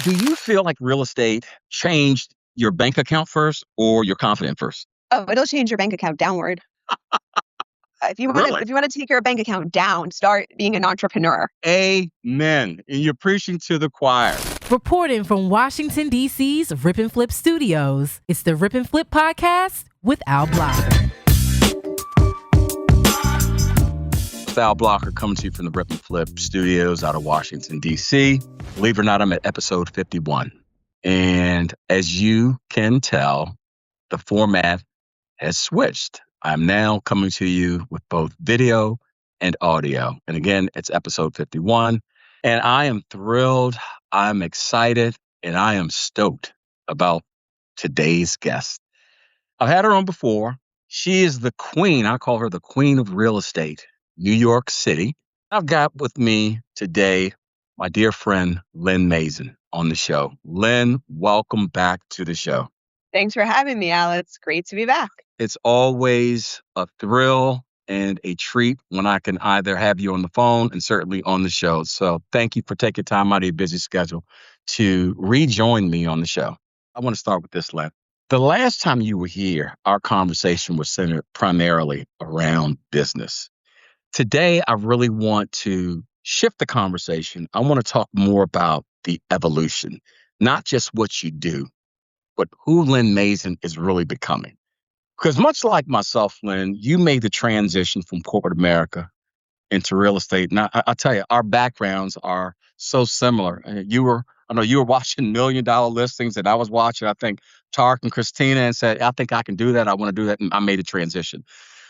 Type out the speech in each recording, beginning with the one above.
Do you feel like real estate changed your bank account first or your confidence first? Oh, it'll change your bank account downward. Really? If you want to take your bank account down, start being an entrepreneur. Amen. And you're preaching to the choir. Reporting from Washington, D.C.'s Rip and Flip Studios, it's the Rip and Flip Podcast with Al Blocker. Al Blocker coming to you from the Rip and Flip Studios out of Washington, D.C. Believe it or not, I'm at episode 51. And as you can tell, the format has switched. I'm now coming to you with both video and audio. And again, it's episode 51. And I am thrilled, I'm excited, and I am stoked about today's guest. I've had her on before. She is the queen. I call her the queen of real estate, New York City. I've got with me today my dear friend, Lynne Mazin, on the show. Lynne, welcome back to the show. Thanks for having me, Al. It's great to be back. It's always a thrill and a treat when I can either have you on the phone and certainly on the show. So thank you for taking time out of your busy schedule to rejoin me on the show. I want to start with this, Lynne. The last time you were here, our conversation was centered primarily around business. Today, I really want to shift the conversation. I want to talk more about the evolution, not just what you do, but who Lynne Mazin is really becoming. Because much like myself, Lynne, you made the transition from corporate America into real estate. Now, I'll tell you, our backgrounds are so similar. I know you were watching $1 Million Listings, and I was watching, I think, Tarek and Christina, and said, I think I can do that. I want to do that. And I made a transition.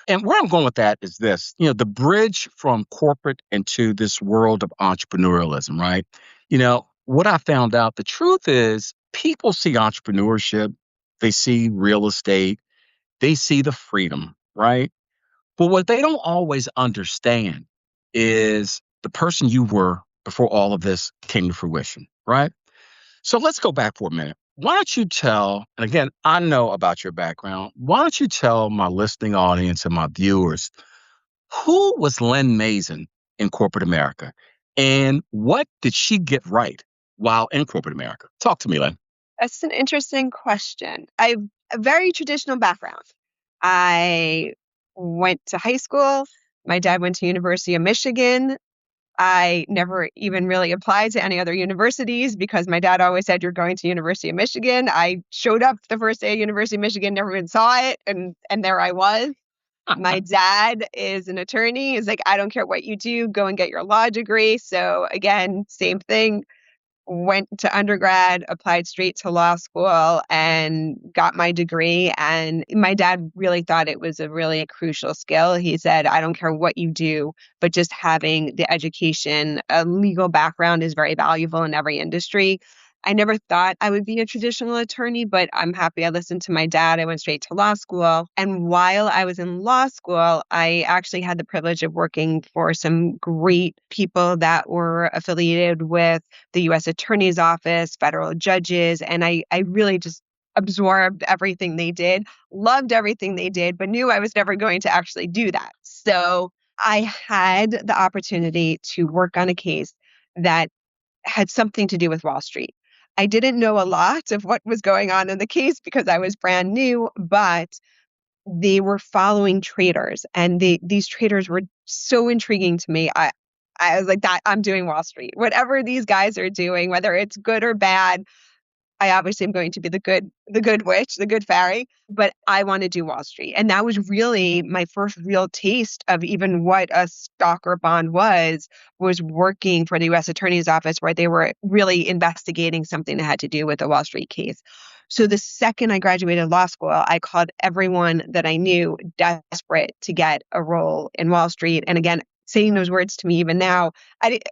And where I'm going with that is this, the bridge from corporate into this world of entrepreneurialism, right? What I found out, the truth is people see entrepreneurship, they see real estate, they see the freedom, right? But what they don't always understand is the person you were before all of this came to fruition, right? So let's go back for a minute. Why don't you tell, and again, I know about your background, why don't you tell my listening audience and my viewers, who was Lynne Mazin in corporate America? And what did she get right while in corporate America? Talk to me, Lynne. That's an interesting question. I have a very traditional background. I went to high school. My dad went to University of Michigan. I never even really applied to any other universities because my dad always said, you're going to University of Michigan. I showed up the first day at University of Michigan, never even saw it. And there I was. My dad is an attorney. He's like, I don't care what you do, go and get your law degree. So again, same thing. Went to undergrad, applied straight to law school and got my degree. And my dad really thought it was a really crucial skill. He said, I don't care what you do, but just having the education, a legal background is very valuable in every industry. I never thought I would be a traditional attorney, but I'm happy I listened to my dad. I went straight to law school. And while I was in law school, I actually had the privilege of working for some great people that were affiliated with the U.S. Attorney's Office, federal judges. And I really just absorbed everything they did, loved everything they did, but knew I was never going to actually do that. So I had the opportunity to work on a case that had something to do with Wall Street. I didn't know a lot of what was going on in the case because I was brand new, but they were following traders, and these traders were so intriguing to me. I was like, that I'm doing Wall Street. Whatever these guys are doing, whether it's good or bad, I obviously am going to be the good witch, the good fairy, but I want to do Wall Street. And that was really my first real taste of even what a stock or bond was working for the U.S. Attorney's Office, where they were really investigating something that had to do with a Wall Street case. So the second I graduated law school, I called everyone that I knew desperate to get a role in Wall Street. And again, saying those words to me even now,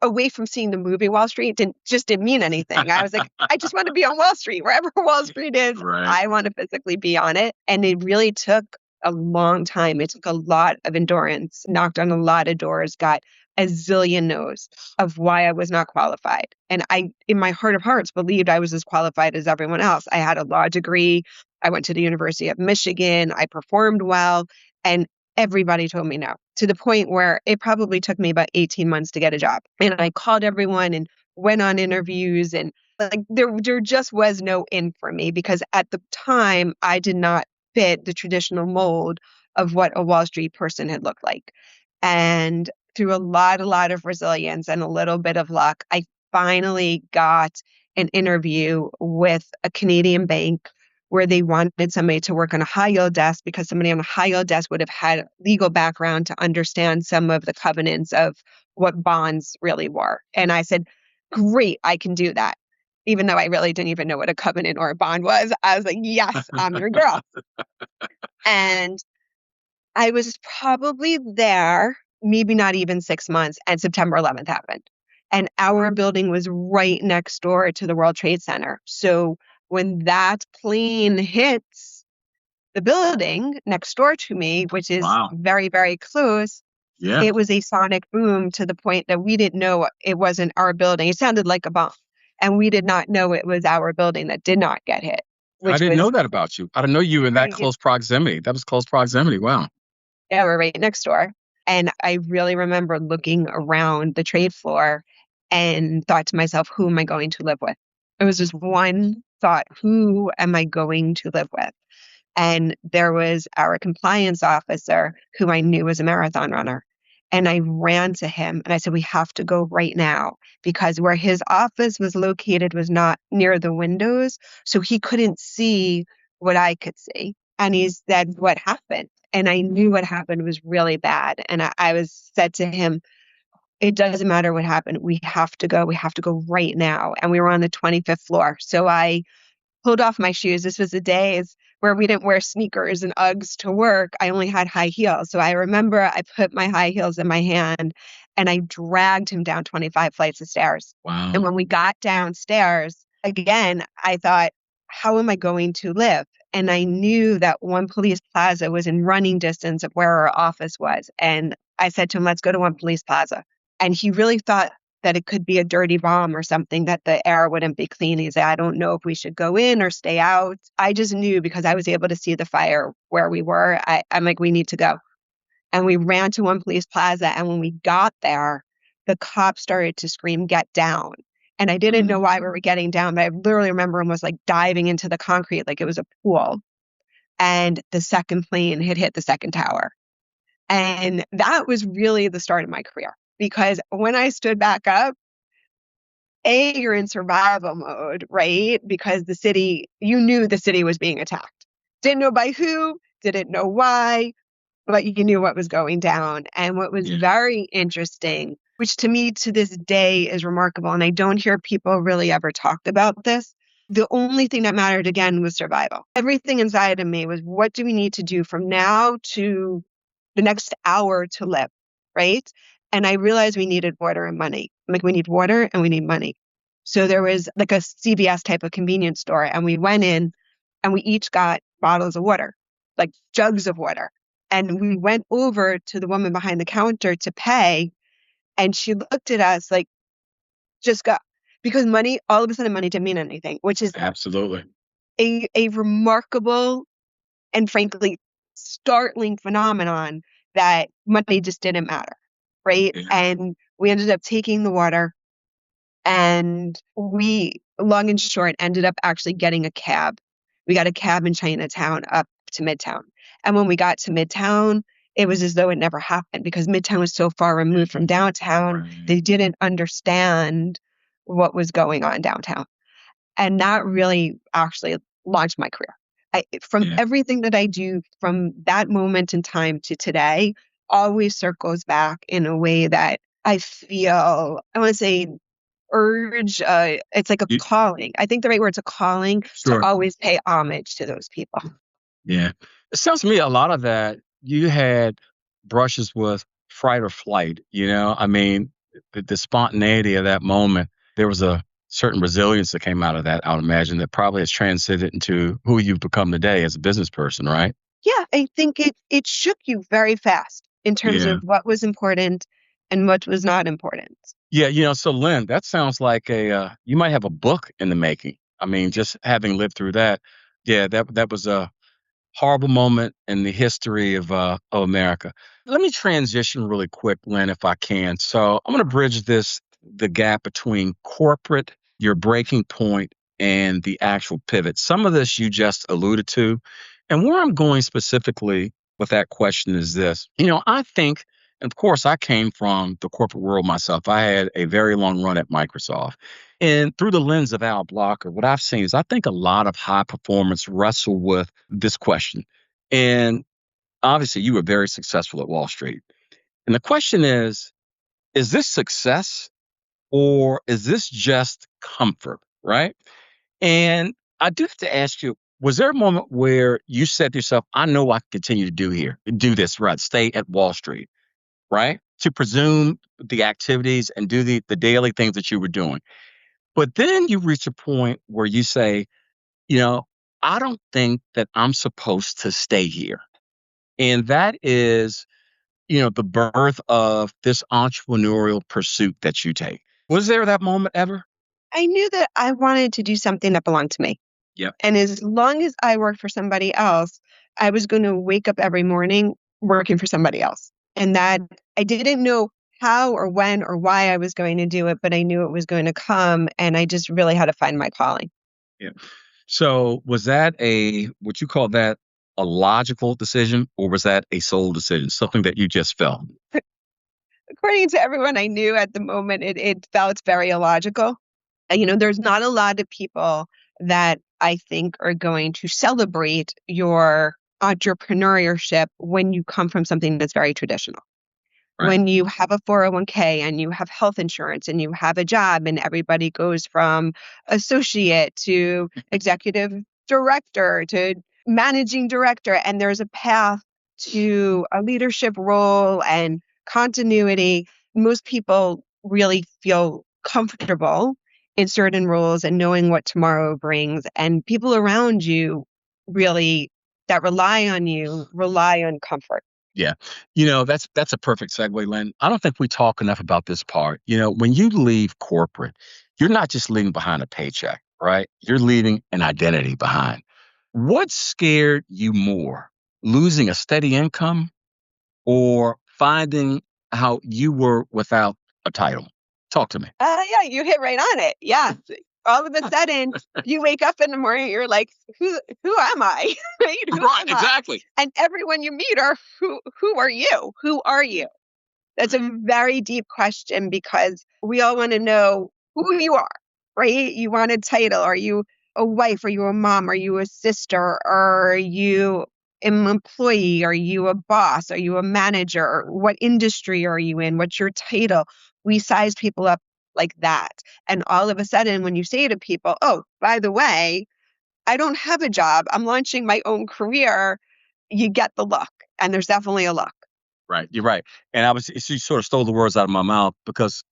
away from seeing the movie Wall Street, didn't mean anything. I was like, I just want to be on Wall Street. Wherever Wall Street is, right. I want to physically be on it. And it really took a long time. It took a lot of endurance, knocked on a lot of doors, got a zillion no's of why I was not qualified. And I, in my heart of hearts, believed I was as qualified as everyone else. I had a law degree. I went to the University of Michigan. I performed well. And everybody told me no, to the point where it probably took me about 18 months to get a job. And I called everyone and went on interviews and Like there just was no in for me because at the time I did not fit the traditional mold of what a Wall Street person had looked like. And through a lot of resilience and a little bit of luck, I finally got an interview with a Canadian bank where they wanted somebody to work on a high yield desk because somebody on a high yield desk would have had legal background to understand some of the covenants of what bonds really were. And I said, great, I can do that. Even though I really didn't even know what a covenant or a bond was, I was like, yes, I'm your girl. And I was probably there, maybe not even 6 months, and September 11th happened. And our building was right next door to the World Trade Center. So when that plane hits the building next door to me, which is Wow. very, very close, Yeah. it was a sonic boom to the point that we didn't know it wasn't our building. It sounded like a bomb. And we did not know it was our building that did not get hit, I which didn't know was that about you. I didn't know you in that close proximity. That was close proximity. Wow. yeah, we're right next door. And I really remember looking around the trade floor and thought to myself, who am I going to live with? It was just one thought, who am I going to live with? And there was our compliance officer who I knew was a marathon runner. And I ran to him and I said, we have to go right now because where his office was located was not near the windows. So he couldn't see what I could see. And he said, what happened? And I knew what happened was really bad. And I was said to him, it doesn't matter what happened. We have to go. We have to go right now. And we were on the 25th floor. So I pulled off my shoes. This was the days where we didn't wear sneakers and Uggs to work. I only had high heels. So I remember I put my high heels in my hand and I dragged him down 25 flights of stairs. Wow. And when we got downstairs, again, I thought, how am I going to live? And I knew that One Police Plaza was in running distance of where our office was. And I said to him, let's go to One Police Plaza. And he really thought that it could be a dirty bomb or something, that the air wouldn't be clean. He said, I don't know if we should go in or stay out. I just knew because I was able to see the fire where we were. I'm like, we need to go. And we ran to One Police Plaza. And when we got there, the cops started to scream, get down. And I didn't know why we were getting down, but I literally remember almost like diving into the concrete like it was a pool. And the second plane had hit the second tower. And that was really the start of my career. Because when I stood back up, you're in survival mode, right? Because the city, you knew the city was being attacked. Didn't know by who, didn't know why, but you knew what was going down. And what was very interesting, which to me to this day is remarkable, and I don't hear people really ever talked about this, the only thing that mattered again was survival. Everything inside of me was, what do we need to do from now to the next hour to live, right? And I realized we needed water and money. Like we need water and we need money. So there was like a CVS type of convenience store. And we went in and we each got bottles of water, like jugs of water. And we went over to the woman behind the counter to pay. And she looked at us like, just go. Because money, all of a sudden money didn't mean anything, which is Absolutely a remarkable and frankly startling phenomenon that money just didn't matter. Right. Yeah. And we ended up taking the water and we, long and short, ended up actually getting a cab. We got a cab in Chinatown up to Midtown. And when we got to Midtown, it was as though it never happened because Midtown was so far removed from downtown. Right. They didn't understand what was going on downtown. And that really actually launched my career. From everything that I do from that moment in time to today, always circles back in a way that I feel, I want to say urge, it's like a calling. I think the right word's a calling to always pay homage to those people. Yeah. It sounds to me a lot of that you had brushes with fright or flight, I mean, the spontaneity of that moment, there was a certain resilience that came out of that, I would imagine, that probably has transcended into who you've become today as a business person, right? Yeah, I think it shook you very fast in terms of what was important and what was not important. Yeah, so Lynn, that sounds like you might have a book in the making. I mean, just having lived through that, that was a horrible moment in the history of America. Let me transition really quick, Lynn, if I can. So I'm going to bridge the gap between corporate your breaking point and the actual pivot. Some of this you just alluded to. And where I'm going specifically with that question is this. I think, and of course, I came from the corporate world myself. I had a very long run at Microsoft. And through the lens of Al Blocker, what I've seen is I think a lot of high performers wrestle with this question. And obviously, you were very successful at Wall Street. And the question is this success or is this just comfort? Right. And I do have to ask you, was there a moment where you said to yourself, I know I can continue to do this, right? Stay at Wall Street, right? To presume the activities and do the daily things that you were doing. But then you reach a point where you say, you know, I don't think that I'm supposed to stay here. And that is, the birth of this entrepreneurial pursuit that you take. Was there that moment ever? I knew that I wanted to do something that belonged to me. Yep. And as long as I worked for somebody else, I was going to wake up every morning working for somebody else. And that I didn't know how or when or why I was going to do it, but I knew it was going to come. And I just really had to find my calling. Yeah. So was that would you call that a logical decision or was that a soul decision, something that you just felt? According to everyone I knew at the moment, it felt very illogical. There's not a lot of people that I think are going to celebrate your entrepreneurship when you come from something that's very traditional. Right. When you have a 401k and you have health insurance and you have a job and everybody goes from associate to executive director to managing director and there's a path to a leadership role and continuity, most people really feel comfortable in certain roles and knowing what tomorrow brings. And people around you really that rely on you rely on comfort. Yeah. That's a perfect segue, Lynn. I don't think we talk enough about this part. When you leave corporate, you're not just leaving behind a paycheck, right? You're leaving an identity behind. What scared you more, losing a steady income or finding how you were without a title? Talk to me. Yeah, you hit right on it. Yeah. All of a sudden, you wake up in the morning, you're like, who am I? Right? Who Right, am I? exactly. And everyone you meet are, who are you? Who are you? That's a very deep question because we all want to know who you are, right? You want a title. Are you a wife? Are you a mom? Are you a sister? Are you an employee? Are you a boss? Are you a manager? What industry are you in? What's your title? We size people up like that. And all of a sudden, when you say to people, oh, by the way, I don't have a job, I'm launching my own career, you get the look. And there's definitely a look. Right. You're right. And she sort of stole the words out of my mouth because,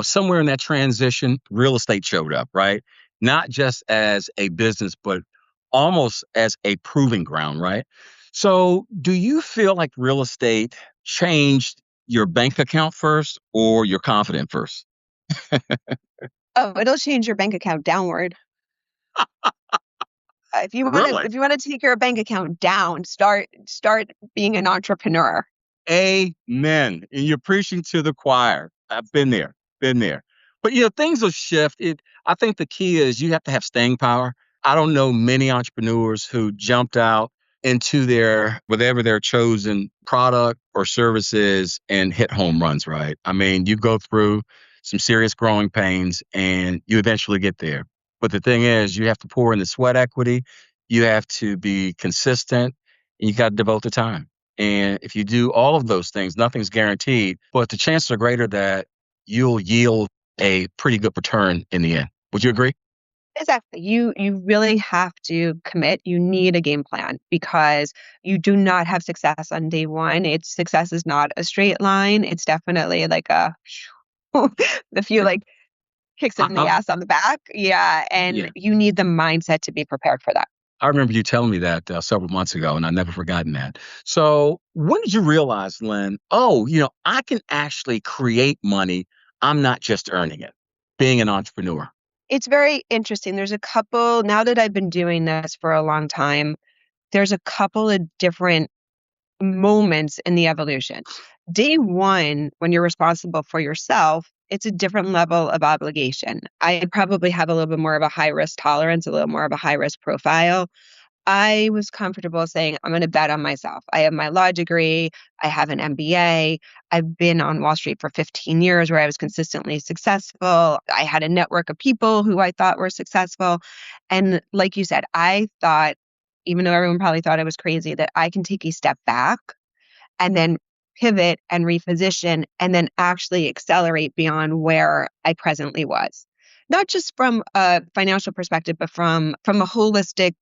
somewhere in that transition, real estate showed up, right? Not just as a business, but almost as a proving ground, right? So do you feel like real estate changed your bank account first or your confidence first? Oh, it'll change your bank account downward. Really? If you want to take your bank account down, start being an entrepreneur. Amen. And you're preaching to the choir. I've been there, been there. But things will shift. I think the key is you have to have staying power. I don't know many entrepreneurs who jumped out into whatever their chosen product or services and hit home runs, right? I mean, you go through some serious growing pains and you eventually get there. But the thing is, you have to pour in the sweat equity. You have to be consistent and you got to devote the time. And if you do all of those things, nothing's guaranteed, but the chances are greater that you'll yield a pretty good return in the end. Would you agree? Exactly. You really have to commit. You need a game plan because you do not have success on day one. Success is not a straight line. It's definitely like the few like kicks in the ass on the back. Yeah. And you need the mindset to be prepared for that. I remember you telling me that several months ago, and I've never forgotten that. So when did you realize, Lynn, I can actually create money. I'm not just earning it, being an entrepreneur? It's very interesting. There's a couple, now that I've been doing this for a long time, there's a couple of different moments in the evolution. Day one, when you're responsible for yourself, it's a different level of obligation. I probably have a little bit more of a high risk tolerance, a little more of a high risk profile. I was comfortable saying, I'm going to bet on myself. I have my law degree. I have an MBA. I've been on Wall Street for 15 years where I was consistently successful. I had a network of people who I thought were successful. And like you said, I thought, even though everyone probably thought I was crazy, that I can take a step back and then pivot and reposition and then actually accelerate beyond where I presently was. Not just from a financial perspective, but from a holistic,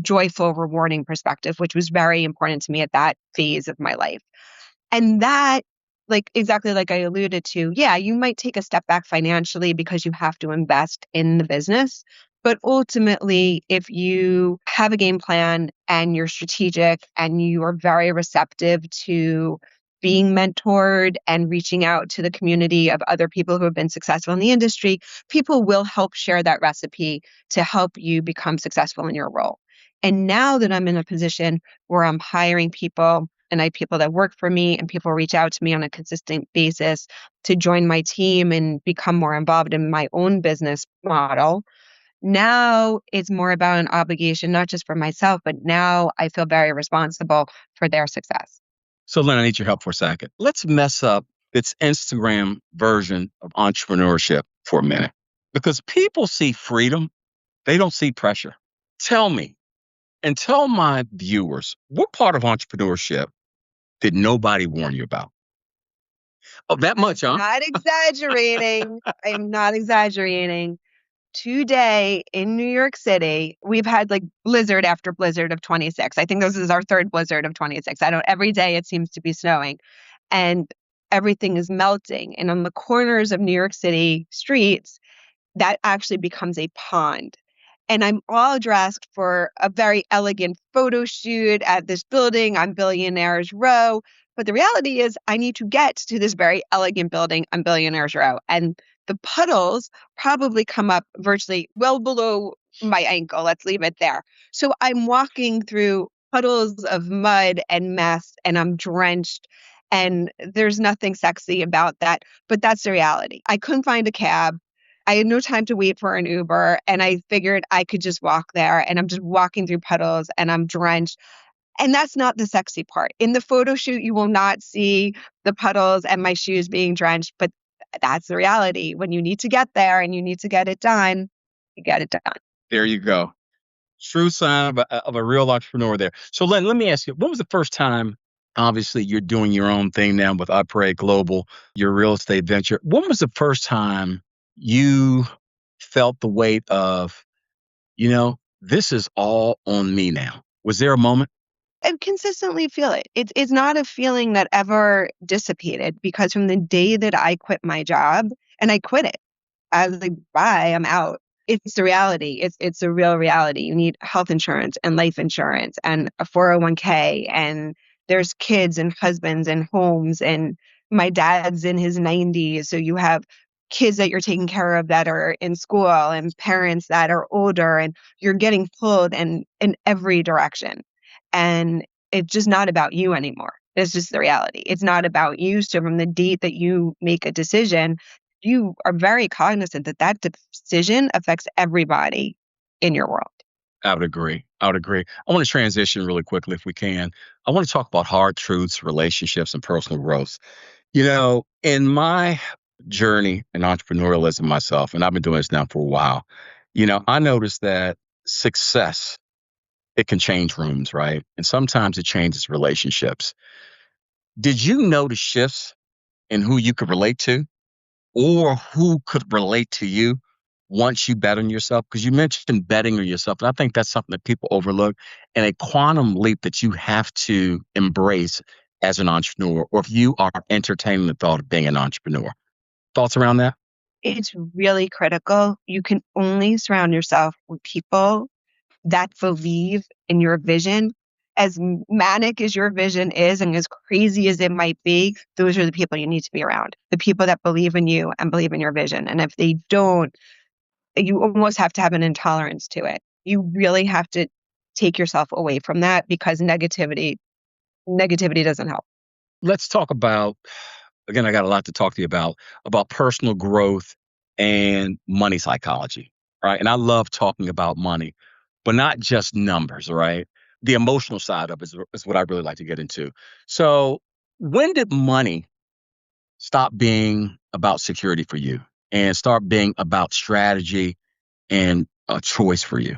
joyful, rewarding perspective, which was very important to me at that phase of my life. And that, like exactly like I alluded to, yeah, you might take a step back financially because you have to invest in the business. But ultimately, if you have a game plan and you're strategic and you are very receptive to being mentored and reaching out to the community of other people who have been successful in the industry, people will help share that recipe to help you become successful in your role. And now that I'm in a position where I'm hiring people and I have people that work for me and people reach out to me on a consistent basis to join my team and become more involved in my own business model, now it's more about an obligation, not just for myself, but now I feel very responsible for their success. So, Lynn, I need your help for a second. Let's mess up this Instagram version of entrepreneurship for a minute because people see freedom, they don't see pressure. Tell me and tell my viewers, what part of entrepreneurship did nobody warn you about? Oh, that much, huh? Not exaggerating. I am not exaggerating. Today in New York City, we've had like blizzard after blizzard of 26. I think this is our third blizzard of 26. Every day it seems to be snowing and everything is melting. And on the corners of New York City streets, that actually becomes a pond. And I'm all dressed for a very elegant photo shoot at this building on Billionaires Row. But the reality is, I need to get to this very elegant building on Billionaires Row. And the puddles probably come up virtually well below my ankle. Let's leave it there. So I'm walking through puddles of mud and mess, and I'm drenched. And there's nothing sexy about that. But that's the reality. I couldn't find a cab. I had no time to wait for an Uber, and I figured I could just walk there, and I'm just walking through puddles and I'm drenched. And that's not the sexy part. In the photo shoot, you will not see the puddles and my shoes being drenched, but that's the reality. When you need to get there and you need to get it done, you get it done. There you go. True sign of a real entrepreneur there. So, Lynn, let me ask you, when was the first time? Obviously, you're doing your own thing now with Upgrade Global, your real estate venture. When was the first time you felt the weight of, this is all on me now? Was there a moment? I consistently feel it. It's not a feeling that ever dissipated because from the day that I quit my job, and I quit it, I was like, bye, I'm out. It's the reality. It's a real reality. You need health insurance and life insurance and a 401k, and there's kids and husbands and homes, and my dad's in his 90s, so you have kids that you're taking care of that are in school and parents that are older, and you're getting pulled in every direction. And it's just not about you anymore. It's just the reality. It's not about you. So from the date that you make a decision, you are very cognizant that that decision affects everybody in your world. I would agree. I want to transition really quickly if we can. I want to talk about hard truths, relationships, and personal growth. In my journey in entrepreneurialism myself, and I've been doing this now for a while, I noticed that success, it can change rooms, right? And sometimes it changes relationships. Did you notice shifts in who you could relate to or who could relate to you once you bet on yourself? Because you mentioned betting on yourself. And I think that's something that people overlook and a quantum leap that you have to embrace as an entrepreneur, or if you are entertaining the thought of being an entrepreneur. Thoughts around that? It's really critical. You can only surround yourself with people that believe in your vision. As manic as your vision is and as crazy as it might be, those are the people you need to be around. The people that believe in you and believe in your vision. And if they don't, you almost have to have an intolerance to it. You really have to take yourself away from that because negativity doesn't help. Let's talk about again, I got a lot to talk to you about personal growth and money psychology, right? And I love talking about money, but not just numbers, right? The emotional side of it is what I really like to get into. So, when did money stop being about security for you and start being about strategy and a choice for you?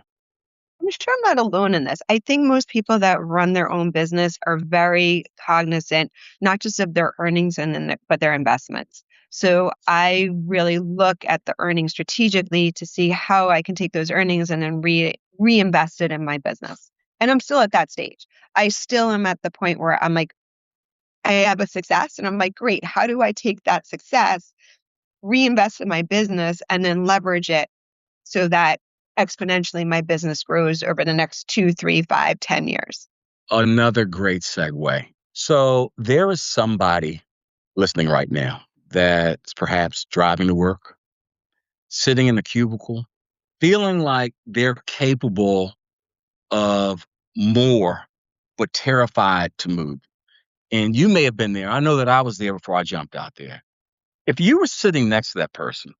I'm sure I'm not alone in this. I think most people that run their own business are very cognizant, not just of their earnings but their investments. So I really look at the earnings strategically to see how I can take those earnings and then reinvest it in my business. And I'm still at that stage. I still am at the point where I'm like, I have a success and I'm like, great, how do I take that success, reinvest in my business, and then leverage it so that exponentially my business grows over the next 2, 3, 5, 10 years? Another great segue. So, there is somebody listening right now that's perhaps driving to work, sitting in a cubicle, feeling like they're capable of more, but terrified to move. And you may have been there. I know that I was there before I jumped out there. If you were sitting next to that person,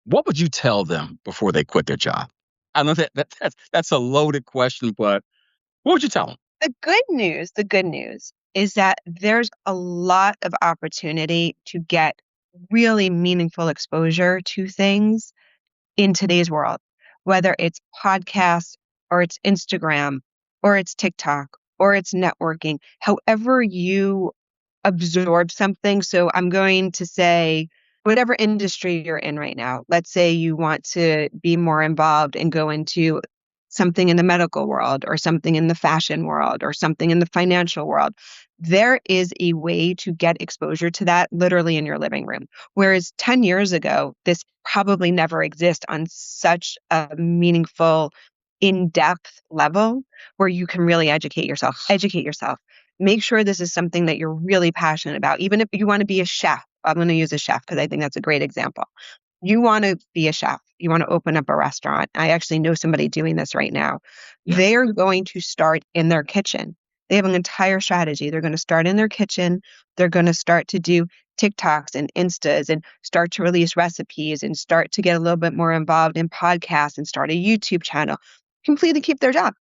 what would you tell them before they quit their job? I know that's a loaded question, but what would you tell them? The good news is that there's a lot of opportunity to get really meaningful exposure to things in today's world, whether it's podcasts or it's Instagram or it's TikTok or it's networking, however you absorb something. So I'm going to say, whatever industry you're in right now, let's say you want to be more involved and go into something in the medical world or something in the fashion world or something in the financial world. There is a way to get exposure to that literally in your living room. Whereas 10 years ago, this probably never exists on such a meaningful, in-depth level where you can really educate yourself. Educate yourself. Make sure this is something that you're really passionate about. Even if you want to be a chef, I'm going to use a chef because I think that's a great example. You want to be a chef. You want to open up a restaurant. I actually know somebody doing this right now. Yeah. They're going to start in their kitchen. They have an entire strategy. They're going to start in their kitchen. They're going to start to do TikToks and Instas and start to release recipes and start to get a little bit more involved in podcasts and start a YouTube channel. Completely keep their job.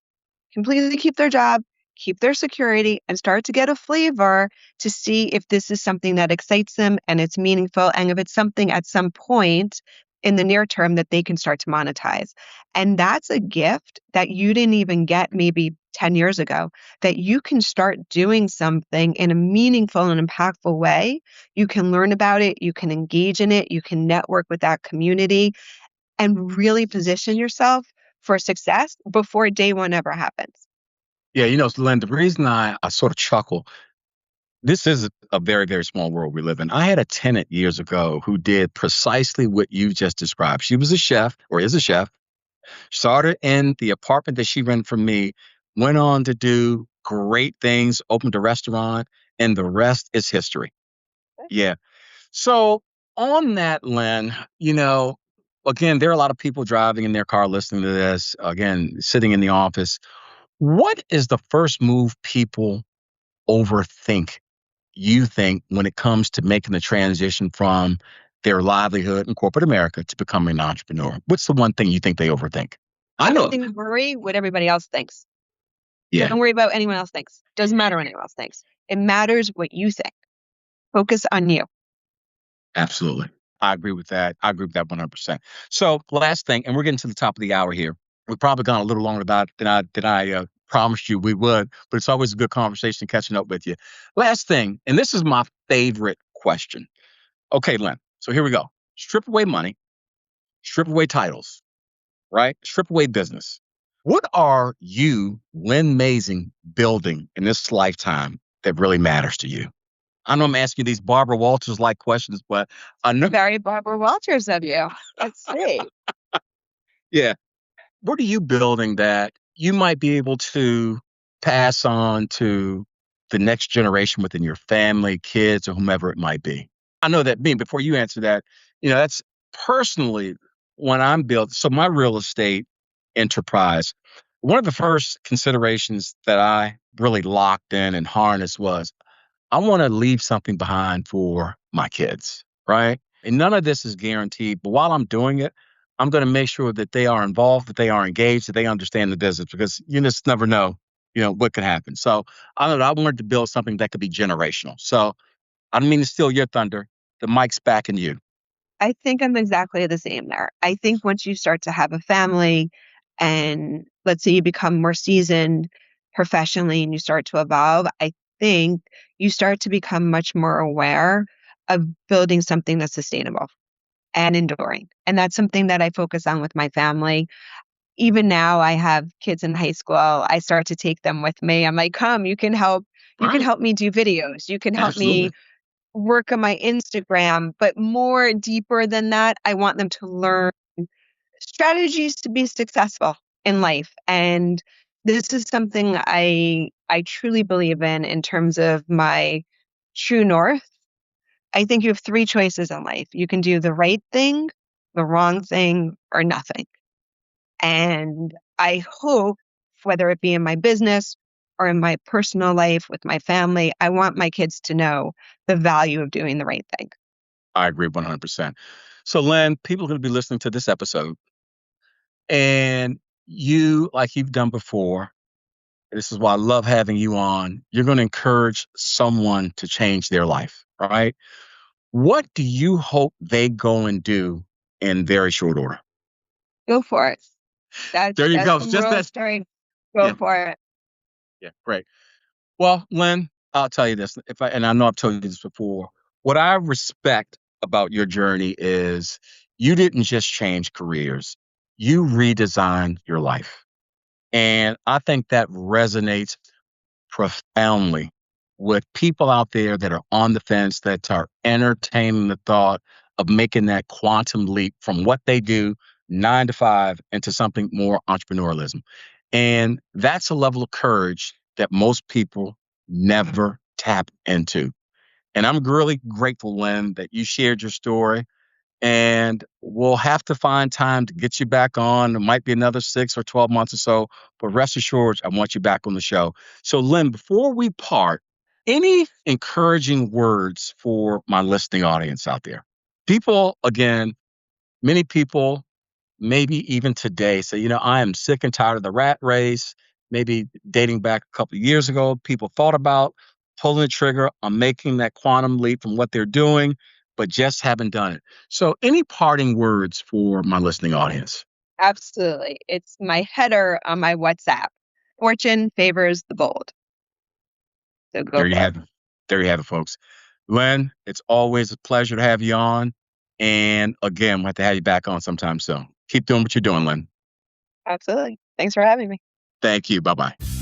Completely keep their job, keep their security, and start to get a flavor to see if this is something that excites them and it's meaningful, and if it's something at some point in the near term that they can start to monetize. And that's a gift that you didn't even get maybe 10 years ago, that you can start doing something in a meaningful and impactful way. You can learn about it, you can engage in it, you can network with that community, and really position yourself for success before day one ever happens. Yeah, Lynn, the reason I sort of chuckle, this is a very, very small world we live in. I had a tenant years ago who did precisely what you just described. She was a chef, or is a chef, started in the apartment that she rented from me, went on to do great things, opened a restaurant, and the rest is history. Yeah. So on that, Lynn, again, there are a lot of people driving in their car listening to this, again, sitting in the office. What is the first move people overthink, you think, when it comes to making the transition from their livelihood in corporate America to becoming an entrepreneur? What's the one thing you think they overthink? I know. Everything worry what everybody else thinks. Yeah, Don't worry about what anyone else thinks. Doesn't matter what anyone else thinks. It matters what you think. Focus on you. absolutely. I agree with that. I agree with that 100%. So last thing, and we're getting to the top of the hour here. We've probably gone a little longer than I promised you we would, but it's always a good conversation catching up with you. Last thing, and this is my favorite question. Okay, Lynn. So here we go. Strip away money, strip away titles, right? Strip away business. What are you, Lynne Mazin, building in this lifetime that really matters to you? I know I'm asking you these Barbara Walters like questions, but I know. Very Barbara Walters of you. Let's see. Yeah. What are you building that you might be able to pass on to the next generation within your family, kids, or whomever it might be? I know that me, before you answer that, that's personally when I'm built. So my real estate enterprise, one of the first considerations that I really locked in and harnessed was I want to leave something behind for my kids, right? And none of this is guaranteed, but while I'm doing it, I'm going to make sure that they are involved, that they are engaged, that they understand the business because you just never know, what could happen. So I wanted to build something that could be generational. So I don't mean to steal your thunder. The mic's back in you. I think I'm exactly the same there. I think once you start to have a family and let's say you become more seasoned professionally and you start to evolve, I think you start to become much more aware of building something that's sustainable and enduring. And that's something that I focus on with my family. Even now I have kids in high school. I start to take them with me. I'm like, "Come, you can Right. help me do videos. You can help me Absolutely. work on my Instagram." But more deeper than that, I want them to learn strategies to be successful in life. And this is something I truly believe in terms of my true north. I think you have three choices in life. You can do the right thing, the wrong thing, or nothing. And I hope, whether it be in my business or in my personal life with my family, I want my kids to know the value of doing the right thing. I agree 100%. So, Lynn, people are going to be listening to this episode, and you, like you've done before, this is why I love having you on. You're going to encourage someone to change their life, right? What do you hope they go and do in very short order? Go for it. There you That's go. the Just moral of the that. story. Go Yeah. for it. Yeah. Great. Well, Lynn, I'll tell you this. And I know I've told you this before, what I respect about your journey is you didn't just change careers, you redesigned your life. And I think that resonates profoundly with people out there that are on the fence, that are entertaining the thought of making that quantum leap from what they do 9 to 5 into something more entrepreneurialism. And that's a level of courage that most people never tap into. And I'm really grateful, Lynn, that you shared your story, and we'll have to find time to get you back on. It might be another 6 or 12 months or so, but rest assured, I want you back on the show. So, Lynn, before we part, any encouraging words for my listening audience out there? People, again, many people, maybe even today, say, I am sick and tired of the rat race. Maybe dating back a couple of years ago, people thought about pulling the trigger on making that quantum leap from what they're doing, but just haven't done it. So, any parting words for my listening audience? Absolutely. It's my header on my WhatsApp. Fortune favors the bold. So go There you for it. have it. There you have it, folks. Len, it's always a pleasure to have you on. And again, we'll have to have you back on sometime soon. Keep doing what you're doing, Len. Absolutely. Thanks for having me. Thank you. Bye bye.